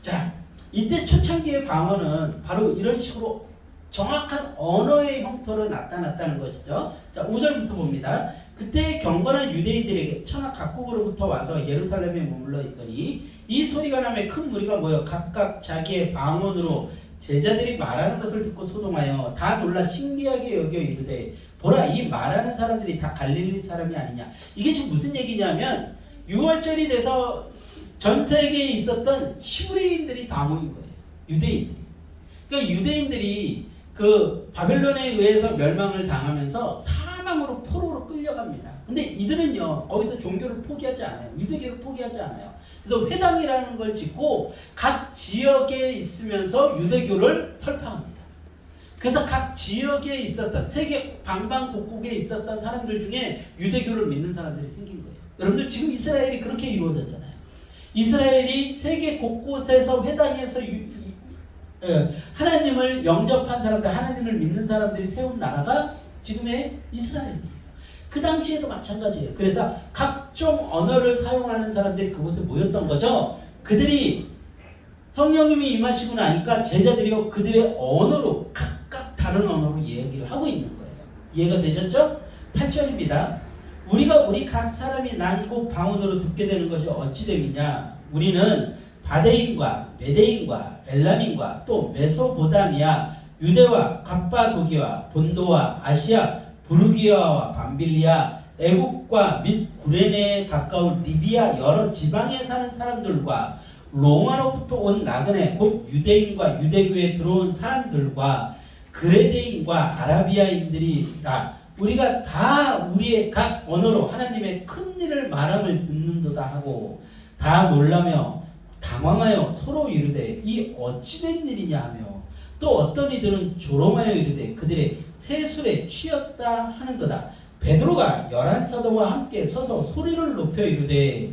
자, 이때 초창기의 방언은 바로 이런 식으로 정확한 언어의 형태로 나타났다는 것이죠. 자, 5절부터 봅니다. 그때 경건한 유대인들에게 천하 각국으로부터 와서 예루살렘에 머물러 있더니 이 소리가 나며 큰 무리가 모여 각각 자기의 방언으로 제자들이 말하는 것을 듣고 소동하여 다 놀라 신기하게 여겨 이르되 보라 이 말하는 사람들이 다 갈릴리 사람이 아니냐. 이게 지금 무슨 얘기냐면 6월절이 돼서 전 세계에 있었던 히브리인들이 다 모인 거예요. 유대인들이. 그러니까 유대인들이 그 바벨론에 의해서 멸망을 당하면서 사망으로 포로로 끌려갑니다. 근데 이들은요 거기서 종교를 포기하지 않아요. 유대교를 포기하지 않아요. 그래서 회당이라는 걸 짓고 각 지역에 있으면서 유대교를 설파합니다. 그래서 각 지역에 있었던 세계 방방곡곡에 있었던 사람들 중에 유대교를 믿는 사람들이 생긴 거예요. 여러분들 지금 이스라엘이 그렇게 이루어졌잖아요. 이스라엘이 세계 곳곳에서 회당에서 하나님을 영접한 사람들, 하나님을 믿는 사람들이 세운 나라가 지금의 이스라엘이에요. 그 당시에도 마찬가지예요. 그래서 각종 언어를 사용하는 사람들이 그곳에 모였던 거죠. 그들이 성령님이 임하시고 나니까 제자들이 그들의 언어로 각각 다른 언어로 얘기를 하고 있는 거예요. 이해가 되셨죠? 8절입니다. 우리가 우리 각 사람이 난곡 방언으로 듣게 되는 것이 어찌 됨이냐. 우리는 바데인과 메데인과 엘람인과 또 메소보다미아, 유대와 갑바도기와 본도와 아시아, 부르기아와 밤빌리아, 애국과 및 구레네에 가까운 리비아 여러 지방에 사는 사람들과 로마로부터 온 나그네 곧 유대인과 유대교에 들어온 사람들과 그레데인과 아라비아인들이라 우리가 다 우리의 각 언어로 하나님의 큰 일을 말함을 듣는도다 하고 다 놀라며 당황하여 서로 이르되 이 어찌된 일이냐 하며 또 어떤 이들은 조롱하여 이르되 그들의 세술에 취했다 하는도다. 베드로가 11사도와 함께 서서 소리를 높여 이르되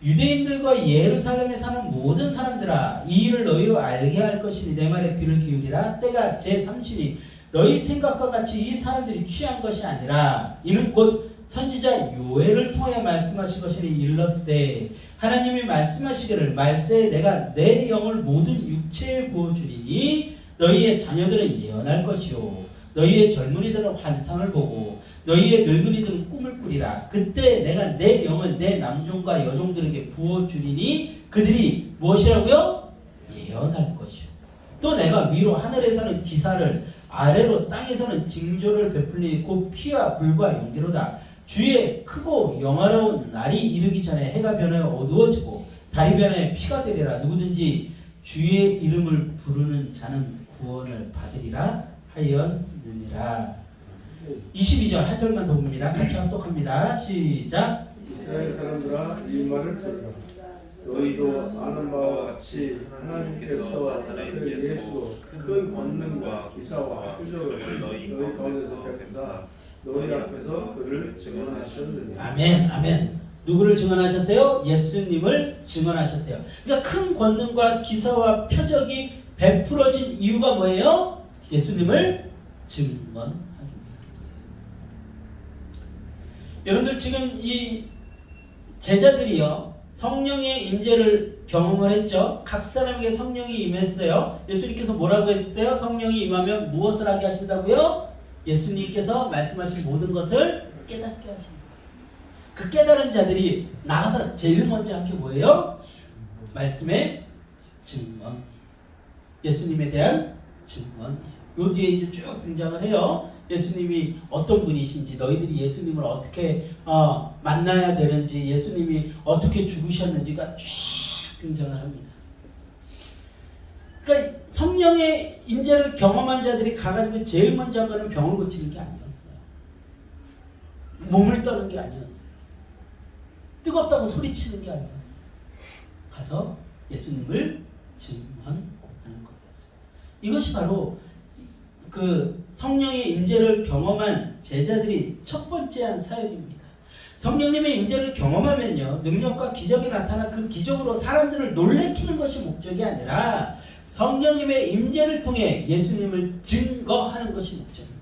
유대인들과 예루살렘에 사는 모든 사람들아 이 일을 너희로 알게 할 것이니 내 말에 귀를 기울이라. 때가 제3시니 너희 생각과 같이 이 사람들이 취한 것이 아니라 이는 곧 선지자 요엘을 통하여 말씀하신 것이니 일렀으되 하나님이 말씀하시기를 말세에 내가 내 영을 모든 육체에 부어주리니 너희의 자녀들은 예언할 것이요 너희의 젊은이들은 환상을 보고 너희의 늙은이들은 꿈을 꾸리라. 그때 내가 내 영을 내 남종과 여종들에게 부어주리니 그들이 무엇이라고요? 예언할 것이요 또 내가 위로 하늘에서는 기사를 아래로 땅에서는 징조를 베풀리니 곧 피와 불과 연기로다. 주의 크고 영화로운 날이 이르기 전에 해가 변하여 어두워지고 달이 변하여 피가 되리라. 누구든지 주의 이름을 부르는 자는 구원을 받으리라 하였느니라. 22절 한 절만 더 봅니다. 같이 합독합니다. 시작. 이스라엘 사람들아 이 말을 들으라. 너희도 아는 바와 같이 하나님께서 나사렛 예수로 큰 권능과 기사와 표적을 너희 가운데서 베푸사 너희 앞에서 그를 증언하셨느니라. 아멘, 아멘. 누구를 증언하셨어요? 예수님을 증언하셨대요. 그러니까 큰 권능과 기사와 표적이 베풀어진 이유가 뭐예요? 예수님을 증언하기 위한 거예요. 여러분들 지금 이 제자들이요 성령의 임재를 경험을 했죠. 각 사람에게 성령이 임했어요. 예수님께서 뭐라고 했어요? 성령이 임하면 무엇을 하게 하신다고요? 예수님께서 말씀하신 모든 것을 깨닫게 하신 거예요. 그 깨달은 자들이 나가서 제일 먼저 한 게 뭐예요? 말씀의 증언. 예수님에 대한 증언이에요. 요 뒤에 이제 쭉 등장을 해요. 예수님이 어떤 분이신지, 너희들이 예수님을 어떻게 만나야 되는지, 예수님이 어떻게 죽으셨는지가 쫙 등장을 합니다. 그러니까 성령의 임재를 경험한 자들이 가가지고 제일 먼저 한 거는 병을 고치는 게 아니었어요. 몸을 떠는 게 아니었어요. 뜨겁다고 소리치는 게 아니었어요. 가서 예수님을 증언하는 거였어요. 이것이 바로 그 성령의 임재를 경험한 제자들이 첫 번째 한 사역입니다. 성령님의 임재를 경험하면요, 능력과 기적이 나타나 그 기적으로 사람들을 놀래키는 것이 목적이 아니라 성령님의 임재를 통해 예수님을 증거하는 것이 목적입니다.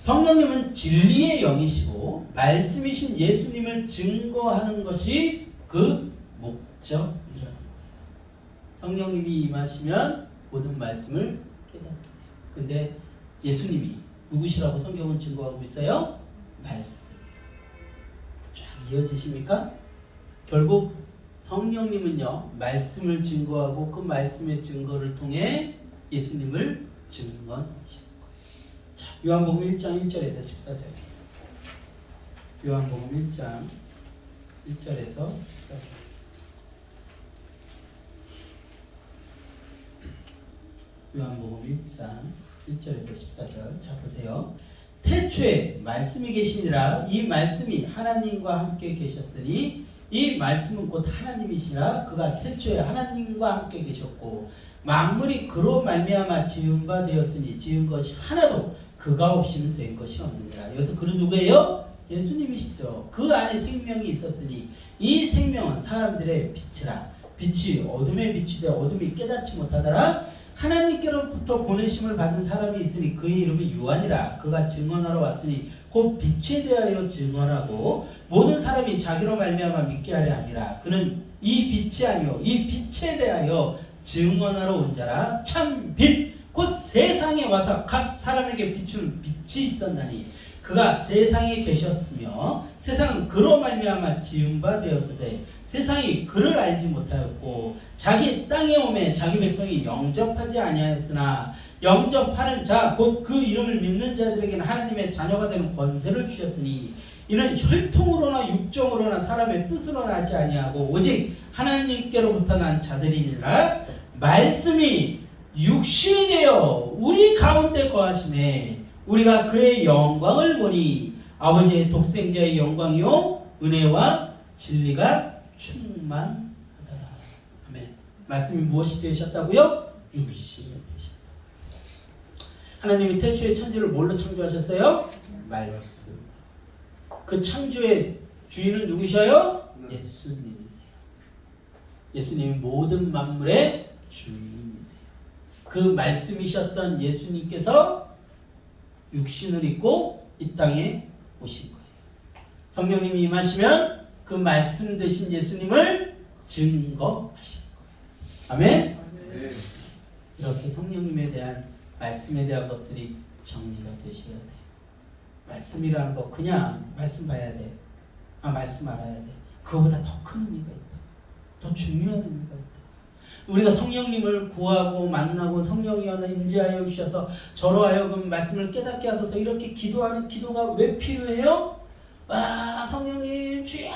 성령님은 진리의 영이시고 말씀이신 예수님을 증거하는 것이 그 목적이라는 거예요. 성령님이 임하시면 모든 말씀을 깨닫게 돼요. 근데 예수님이 누구시라고 성경은 증거하고 있어요? 말씀. 쫙 이어지십니까? 결국 성령님은요, 말씀을 증거하고 그 말씀의 증거를 통해 예수님을 증언하시는 거예요. 자, 요한복음 1장 1절에서 14절이에요. 요한복음 1장 1절에서 14절. 요한복음 1장 1절에서 14절. 자, 보세요. 태초에 말씀이 계시니라. 이 말씀이 하나님과 함께 계셨으니 이 말씀은 곧 하나님이시라. 그가 태초에 하나님과 함께 계셨고 만물이 그로 말미암아 지은 바 되었으니 지은 것이 하나도 그가 없이는 된 것이 없느니라. 여기서 그는 누구예요? 예수님이시죠. 그 안에 생명이 있었으니 이 생명은 사람들의 빛이라. 빛이 어둠에 비추되 어둠이 깨닫지 못하더라. 하나님께로부터 보내심을 받은 사람이 있으니 그의 이름은 요한이라. 그가 증언하러 왔으니 곧 빛에 대하여 증언하고 모든 사람이 자기로 말미암아 믿게 하려 함이라. 그는 이 빛이 아니요 이 빛에 대하여 증언하러 온 자라. 참 빛 곧 세상에 와서 각 사람에게 비추는 빛이 있었나니 그가 세상에 계셨으며 세상은 그로 말미암아 지은 바 되었으되 세상이 그를 알지 못하였고 자기 땅에 오매 자기 백성이 영접하지 아니하였으나 영접하는 자 곧 그 이름을 믿는 자들에게는 하나님의 자녀가 되는 권세를 주셨으니 이는 혈통으로나 육정으로나 사람의 뜻으로나 하지 아니하고 오직 하나님께로부터 난 자들이니라. 말씀이 육신이 되어 우리 가운데 거하시매 우리가 그의 영광을 보니 아버지의 독생자의 영광이요 은혜와 진리가 충만하더라. 아멘. 말씀이 무엇이 되셨다고요? 육신이 되셨다. 하나님이 태초에 천지를 뭘로 창조하셨어요? 말씀. 그 창조의 주인은 누구셔요? 예수님이세요. 예수님이 모든 만물의 주인이세요. 그 말씀이셨던 예수님께서 육신을 입고 이 땅에 오신 거예요. 성령님이 임하시면 그 말씀 되신 예수님을 증거하시는 거예요. 아멘? 네. 이렇게 성령님에 대한 말씀에 대한 것들이 정리가 되셔야 돼요. 말씀이라는 거 그냥 말씀 봐야 돼. 말씀 알아야 돼. 그거보다 더 큰 의미가 있다. 더 중요한 의미가 있다. 우리가 성령님을 구하고 만나고 성령이여 임재하여 주셔서 저로 하여금 말씀을 깨닫게 하소서 이렇게 기도하는 기도가 왜 필요해요? 성령님 주야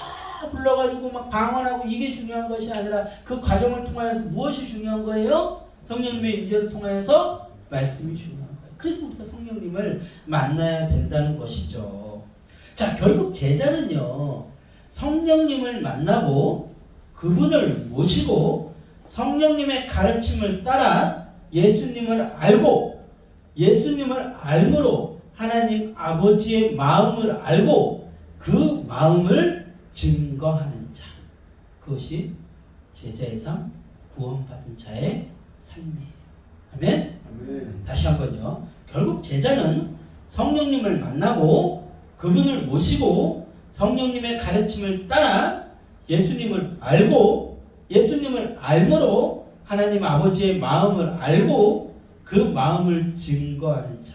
불러가지고 막 방언하고 이게 중요한 것이 아니라 그 과정을 통하여서 무엇이 중요한 거예요? 성령님의 임재를 통하여서 말씀이 중요한 거예요. 그래서 우리가 성령님을 만나야 된다는 것이죠. 자, 결국 제자는요 성령님을 만나고 그분을 모시고 성령님의 가르침을 따라 예수님을 알고 예수님을 알므로 하나님 아버지의 마음을 알고 그 마음을 증거하는 자. 그것이 제자의 삶, 구원받은 자의 삶이에요. 아멘? 아멘. 다시 한번요. 결국 제자는 성령님을 만나고 그분을 모시고 성령님의 가르침을 따라 예수님을 알고 예수님을 알므로 하나님 아버지의 마음을 알고 그 마음을 증거하는 자.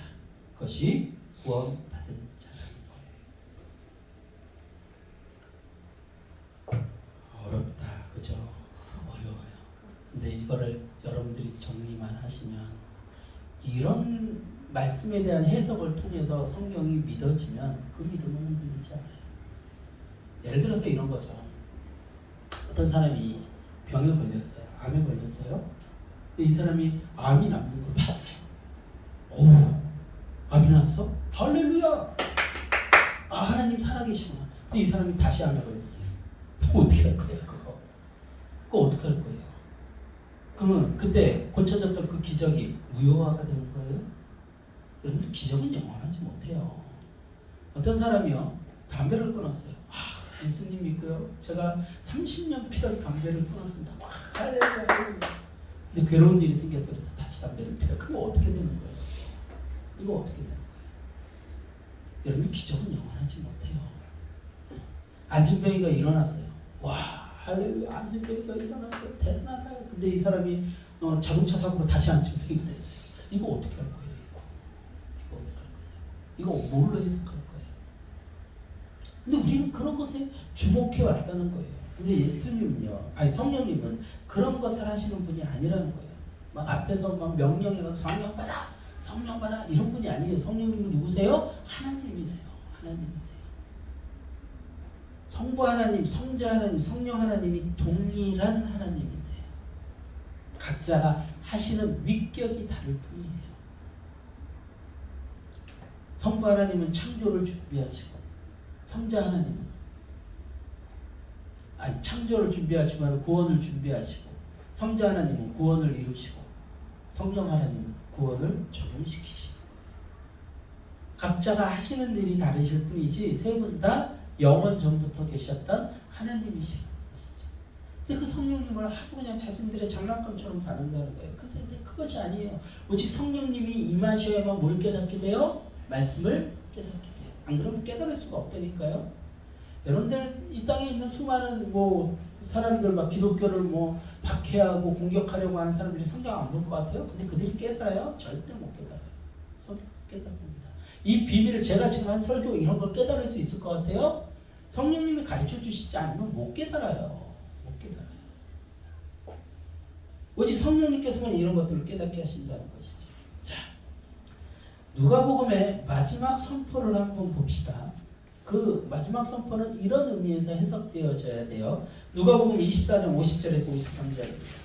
그것이 구원받은 자라는 거예요. 어렵다. 그죠? 어려워요. 근데 이거를 여러분들이 정리만 하시면 이런 말씀에 대한 해석을 통해서 성경이 믿어지면 그 믿음은 흔들리지 않아요. 예를 들어서 이런 거죠. 어떤 사람이 병에 걸렸어요. 암에 걸렸어요. 이 사람이 암이 남는 걸 봤어요. 오, 암이 났어? 할렐루야! 하나님 살아계시구나. 근데 이 사람이 다시 암에 걸렸어요. 어떻게 할 거예요, 그거? 그거 어떻게 할 거예요? 그러면 그때 고쳐졌던 그 기적이 무효화가 되는 거예요? 여러분, 기적은 영원하지 못해요. 어떤 사람이요, 담배를 끊었어요. 예수님 믿고요. 제가 30년 피던 담배를 끊었습니다. 근데 괴로운 일이 생겨서 다시 담배를 피워요. 그거 어떻게 되는 거예요? 이거 어떻게 되는 거예요? 여러분, 기적은 영원하지 못해요. 안진뱅이가 일어났어요. 와, 할렐루야, 안진뱅이가 일어났어요. 대단하다. 근데 이 사람이 자동차 사고로 다시 안진뱅이가 됐어요. 이거 어떻게 할 거예요? 이거 어떻게 할 거예요? 이거 뭘로 해석할 거예요? 근데 우리는 그런 것에 주목해 왔다는 거예요. 근데 예수님은요, 성령님은 그런 것을 하시는 분이 아니라는 거예요. 막 앞에서 막 명령해서 성령 받아, 성령 받아 이런 분이 아니에요. 성령님은 누구세요? 하나님이세요. 하나님이세요. 성부 하나님, 성자 하나님, 성령 하나님이 동일한 하나님이세요. 각자가 하시는 위격이 다를 뿐이에요. 성부 하나님은 창조를 준비하시고 성자 하나님은 창조를 준비하시고 구원을 준비하시고 성자 하나님은 구원을 이루시고 성령 하나님은 구원을 적용시키시고 각자가 하시는 일이 다르실 뿐이지 세 분 다 영원 전부터 계셨던 하나님이신 것이죠. 근데 그 성령님을 아주 그냥 자신들의 장난감처럼 다룬다는 거예요. 근데 그것이 아니에요. 오직 성령님이 임하셔야만 뭘 깨닫게 돼요? 말씀을 깨닫게 돼요. 안 그러면 깨달을 수가 없다니까요. 여러분들 이 땅에 있는 수많은 사람들 막 기독교를 박해하고 공격하려고 하는 사람들이 성경 안 볼 것 같아요. 근데 그들이 깨달아요? 절대 못 깨달아요. 깨닫습니다. 이 비밀을 제가 지금 한 설교 이런 걸 깨달을 수 있을 것 같아요? 성령님이 가르쳐 주시지 않으면 못 깨달아요. 못 깨달아요. 오직 성령님께서만 이런 것들을 깨닫게 하신다는 것이죠. 자, 누가복음의 마지막 선포를 한번 봅시다. 그 마지막 선포는 이런 의미에서 해석되어져야 돼요. 누가복음 24장 50절에서 53절입니다.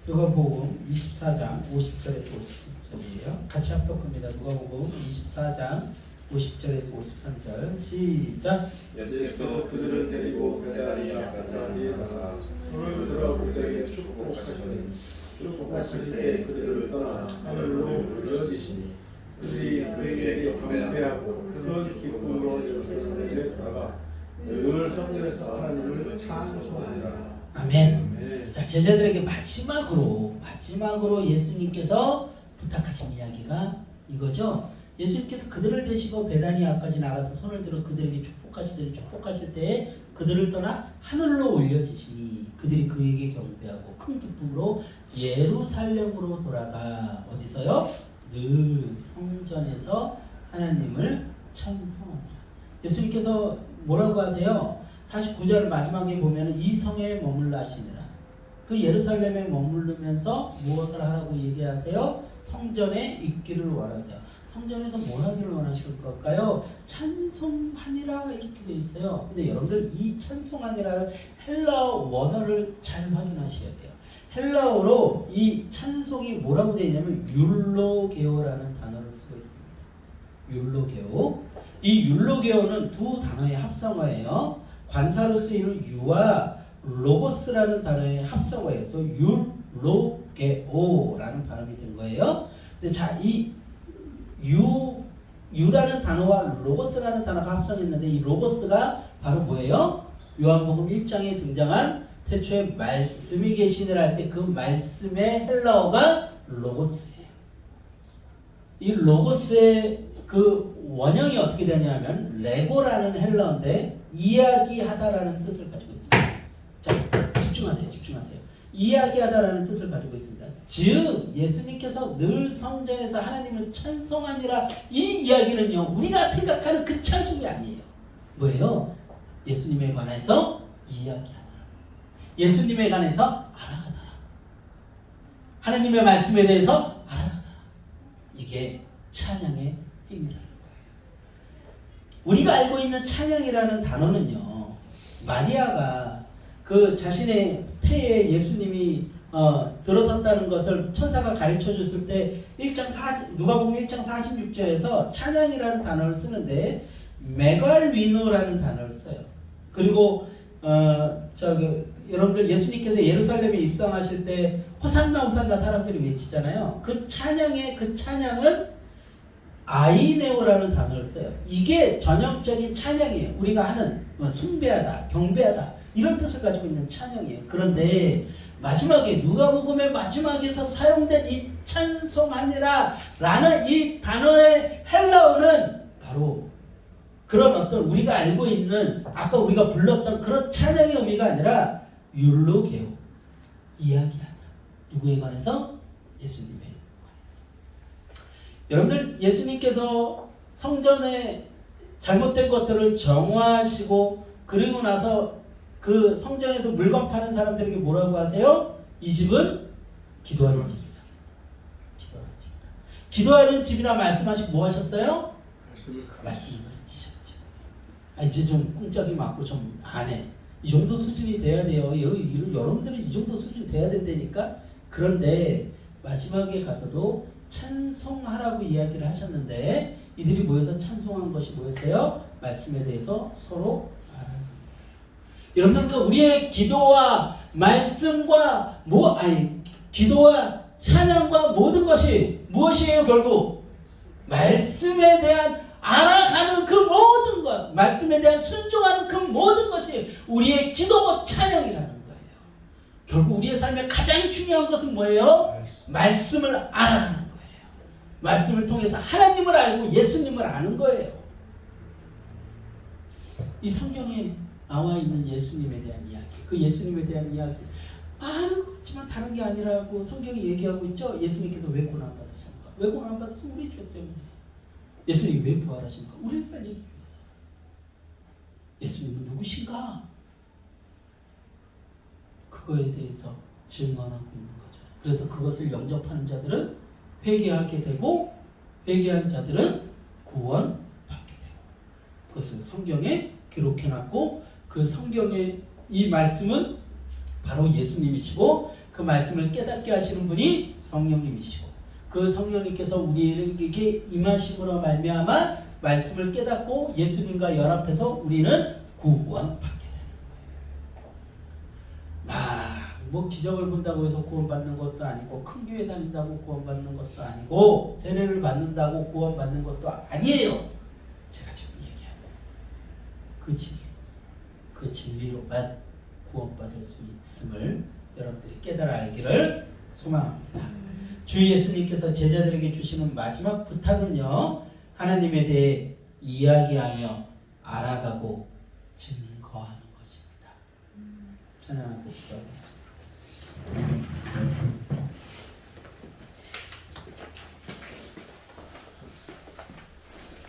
누가복음 24장 50절에서 53절이에요. 같이 합독합니다. 누가복음 24장 50절에서 53절 시작. 예수께서 그들을 데리고 베다니아까지 가사 손을 들어 그들에게 축복하시니 축복하실 때 그들을 떠나 하늘로 올려지시니 그들이 그에게 경배하고 큰 기쁨으로 예루살렘에 돌아가 늘 성전에서 하나님을 찬송하니라. 아멘. 자, 제자들에게 마지막으로 예수님께서 부탁하신 이야기가 이거죠. 예수님께서 그들을 데리고 베다니아까지 나가서 손을 들어 그들에게 축복하실 때에 그들을 떠나 하늘로 올려지시니 그들이 그에게 경배하고 큰 기쁨으로 예루살렘으로 돌아가 어디서요? 늘 성전에서 하나님을 찬송하니라. 예수님께서 뭐라고 하세요? 49절 마지막에 보면 이 성에 머물러 하시니라. 그 예루살렘에 머무르면서 무엇을 하라고 얘기하세요? 성전에 있기를 원하세요. 성전에서 뭘 하기를 원하실 걸까요? 찬송하니라 이렇게 되어 있어요. 근데 여러분들 이 찬송하니라를 헬라어 원어를 잘 확인하셔야 돼요. 헬라어로 이 찬송이 뭐라고 되어 있냐면 율로게오라는 단어를 쓰고 있습니다. 율로게오. 이 율로게오는 두 단어의 합성어예요. 관사로 쓰이는 유와 로고스라는 단어의 합성어예요. 그래서 율로게오라는 발음이 된 거예요. 근데 자, 이 유라는 단어와 로고스라는 단어가 합성했는데 이 로고스가 바로 뭐예요? 요한복음 1장에 등장한 태초에 말씀이 계시니라 할 때 그 말씀의 헬라어가 로고스예요. 이 로고스의 그 원형이 어떻게 되냐면 레고라는 헬라어인데 이야기하다라는 뜻을 가지고 있습니다. 자, 집중하세요. 이야기하다라는 뜻을 가지고 있습니다. 즉 예수님께서 늘 성전에서 하나님을 찬송하니라 이 이야기는요 우리가 생각하는 그 찬송이 아니에요. 뭐예요? 예수님에 관해서 이야기하더라. 예수님에 관해서 알아가더라. 하나님의 말씀에 대해서 알아가더라. 이게 찬양의 행위라는 거예요. 우리가 알고 있는 찬양이라는 단어는요 마리아가 그 자신의 태에 예수님이 들어섰다는 것을 천사가 가르쳐 줬을 때 누가복음 1장 46절에서 찬양이라는 단어를 쓰는데 메갈위노라는 단어를 써요. 그리고 여러분들 예수님께서 예루살렘에 입성하실 때 호산나 호산나 사람들이 외치잖아요. 그 찬양은 아이네오라는 단어를 써요. 이게 전형적인 찬양이에요. 우리가 하는 숭배하다, 경배하다 이런 뜻을 가지고 있는 찬양이에요. 그런데 마지막에 누가복음의 마지막에서 사용된 이 찬송하니라 라는 이 단어의 헬라어는 바로 그런 어떤 우리가 알고 있는 아까 우리가 불렀던 그런 찬양의 의미가 아니라 율로게오, 이야기하다. 누구에 관해서? 예수님에 관해서. 여러분들 예수님께서 성전에 잘못된 것들을 정화하시고 그리고 나서 그 성전에서 물건 파는 사람들에게 뭐라고 하세요? 이 집은 기도하는 집이다. 기도하는 집이라 말씀하시고 뭐 하셨어요? 말씀을 가르치셨죠. 이제 좀 꿍짝이 맞고 좀 안 해. 이 정도 수준이 돼야 돼요. 여러분들은 이 정도 수준 돼야 된다니까. 그런데 마지막에 가서도 찬송하라고 이야기를 하셨는데 이들이 모여서 찬송한 것이 뭐였어요? 말씀에 대해서 서로 여러분들 우리의 기도와 말씀과 기도와 찬양과 모든 것이 무엇이에요? 결국 말씀에 대한 알아가는 그 모든 것, 말씀에 대한 순종하는 그 모든 것이 우리의 기도고 찬양이라는 거예요. 결국 우리의 삶에 가장 중요한 것은 뭐예요? 말씀을 알아가는 거예요. 말씀을 통해서 하나님을 알고 예수님을 아는 거예요. 이 성경에 나와 있는 예수님에 대한 이야기, 그 예수님에 대한 이야기 아는 것 같지만 다른 게 아니라고 성경이 얘기하고 있죠. 예수님께서 왜 고난 받으십니까? 왜 고난 받으십니까? 우리 죄 때문에. 예수님이 왜 부활하십니까? 우리를 살리기 위해서. 예수님은 누구신가? 그거에 대해서 증언하고 있는 거죠. 그래서 그것을 영접하는 자들은 회개하게 되고 회개한 자들은 구원받게 되고 그것을 성경에 기록해놨고 그 성경의 이 말씀은 바로 예수님이시고 그 그 말씀을 깨닫게 하시는 분이 성령님이시고 그 성령님께서 우리에게 임하심으로 말미암아 말씀을 깨닫고 예수님과 연합해서 우리는 구원받게 되는 거예요. 뭐 기적을 본다고 해서 구원받는 것도 아니고 큰 교회 다닌다고 구원받는 것도 아니고 세례를 받는다고 구원받는 것도 아니에요. 제가 지금 얘기하는 그 진리로만 구원받을 수 있음을 여러분들이 깨달아 알기를 소망합니다. 주 예수님께서 제자들에게 주시는 마지막 부탁은요, 하나님에 대해 이야기하며 알아가고 증거하는 것입니다. 찬양하고 기도하겠습니다.